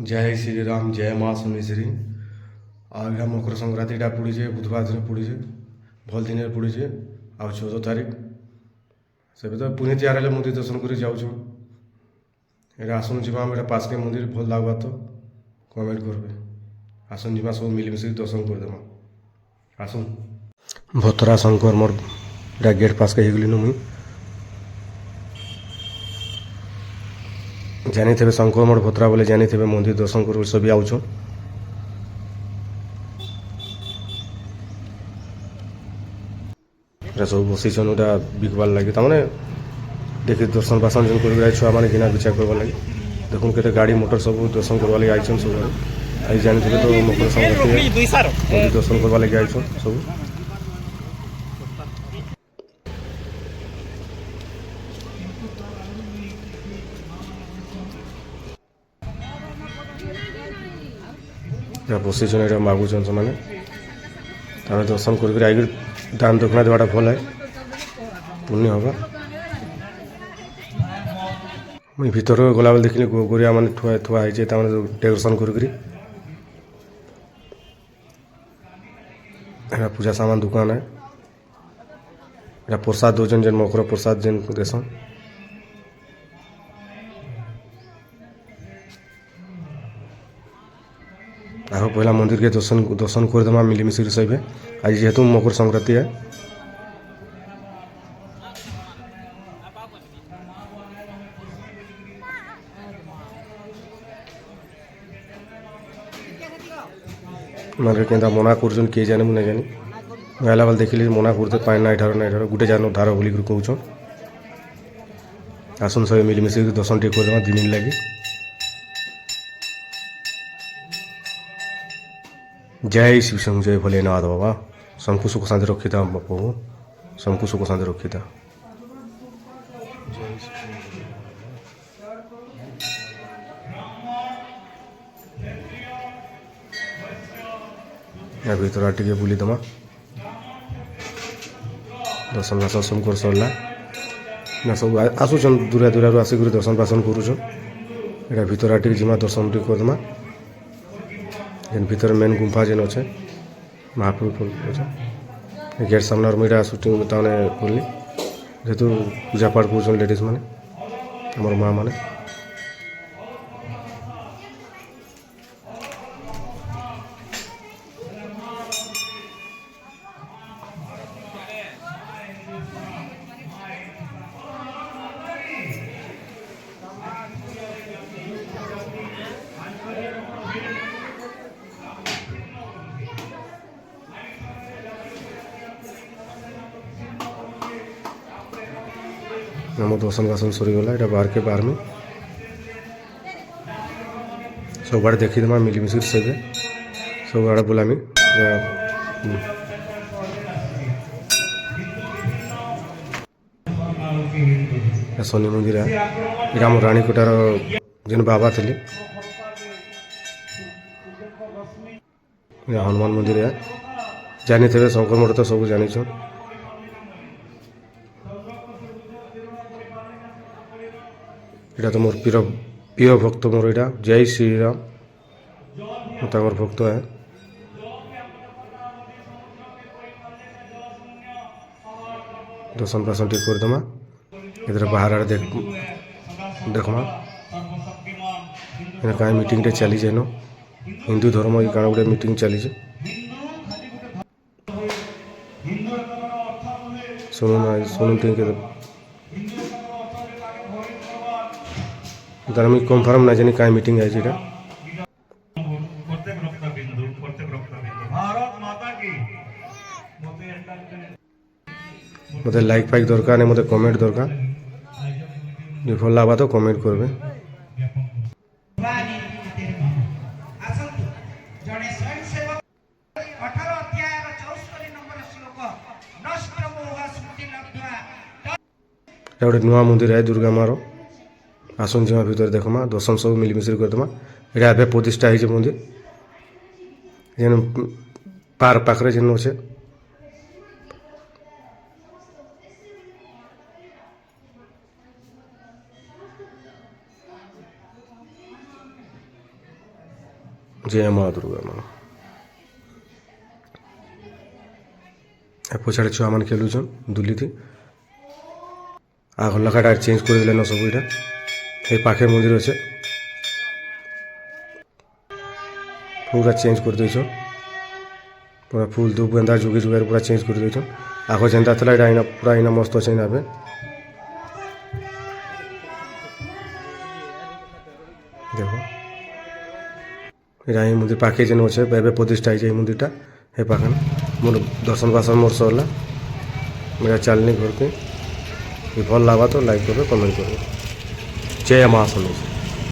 जय श्री राम जय माँ शनिश्री आज हम मकर संक्रांतिटा पड़े बुधवार दिन पड़े भल दिन पड़े आ 14 तारीख से तो पुणे तैयार हेल्ले मंदिर दर्शन कर जाऊँ ये आसन जा पासके मंदिर भल लगवा तो कमेंट करबे आसन जा सब मिलमिशिक दर्शन करदेमा आसन भतरा शंकर मोर गेट पासके हो गली मुई जानी थे शंकर मोर भतरा बोले जानी थे मंदिर दर्शन कर सब आउछ सब बसीचन गोटा बिकबार लगे तमाने देखी दर्शन बासन जो कर छुआ मैंने किना बिचा करवा लगे देखुन के गाड़ी मोटर सब दर्शन करवा लगे आईछन सब आई जानी थे तो मकर संक्रांति मंदिर दर्शन करवा लगे आईछन सब बसीचन ये मागुचन से मैंने दर्शन कर आई दान दक्षिणा देवाटा भल है पुण्य होगा मुझे भीतर गला बेल देखिली गोरिया मैंने ठुआ थुआ है डेकोरेशन कर पूजा सामान दुकान है प्रसाद दौन जेन मकर प्रसाद जेन देसन आह पहला मंदिर के दर्शन करदेमा मिलमिशिक सब आज जेहेतु मकर संक्रांति है मारे के मना कर किए जाने मुझे जानी आला बेल देखिली मना करते पाए ना ठार ना ठार गोटे जान धार बोल कहूँ आसन सब मिलमिशिक दर्शन टे करदेमा 2 दिन लगी जय शिव शंकर जय भोलेनाथ बाबा शंकु सुख शांति रखी था प्रभु शंकु सुख शांति रखी था या भीतर टे बुलीदमा दर्शन बासन सब कर सरला ना सब आसुचन दूरा दूरा आसिक दर्शन बासन करुचन यहाँ भीतर टे जिमा दर्शन टे करदेमा जेन भीतर मेन गुंफा जेन अच्छे महाप्रभु अच्छे गेट सामने मुझे सुटिंग तमाने करली जेहेतु पूजा पाठ कर लेडीज मैंने आम माँ मैंने दर्शन बासन सरीगला ये बाहर के बाहर में सब आड़े देखीदेमा मिलमिशिक सब आड़े बुलामी शनि मंदिर है ये आम राणीकोटार जेन बाबा थे हनुमान मंदिर है जानी थे शंकर मठ तो सब जानी এটা তো মোর প্রিয় ভক্ত মোর এটা জয় শ্রীরাম তাঙ্কর ভক্ত হ্যাঁ দর্শন পাশন ঠিক করে দেমা এদের বাহার আড়ে দেখমা এনে কাঁ মিটিংটা চালিছে এন হিন্দু ধর্ম এই কাଣା গোটে মিটিং চালিছে শুনুন টিকে তার আমি কনফার্ম না জানি কাই মিটিং আছে এটা মতো লাইক ফাইক দরকার নেই মতো কমেন্ট দরকার যদি ভাল লাগবা তো কমেন্ট করবে এটা গোটে নূয়া মন্দির है दुर्गा मार आसन जिमा भीतर देखमा दर्शन सब मिलमिशिक करदेमा ये एवं प्रतिष्ठा है मंदिर जेन पार पाखे जेन अच्छे जय माँ दुर्गा माँ पछाड़े छुआ मैंने खेलुछन दुली थी आग लखाटा चेंज कर देन सब यहाँ ये पाखे मंदिर अच्छे पूरा चेंज कर देछन पूरा फूल धूप गेंदा जुगी जुगार पूरा चेंज कर देछन आग जेनता था यहाँ पूरा इना मस्त अच्छे यहाँ देखो यहाँ मंदिर पाखे जेन अच्छे एवं प्रतिष्ठा है मंदिरटा हे पाखन मोर दर्शन बासन मोर सरला मेरा चलनी घर के भल लगा तो लाइक करो कमेंट करो जय माँ समझ।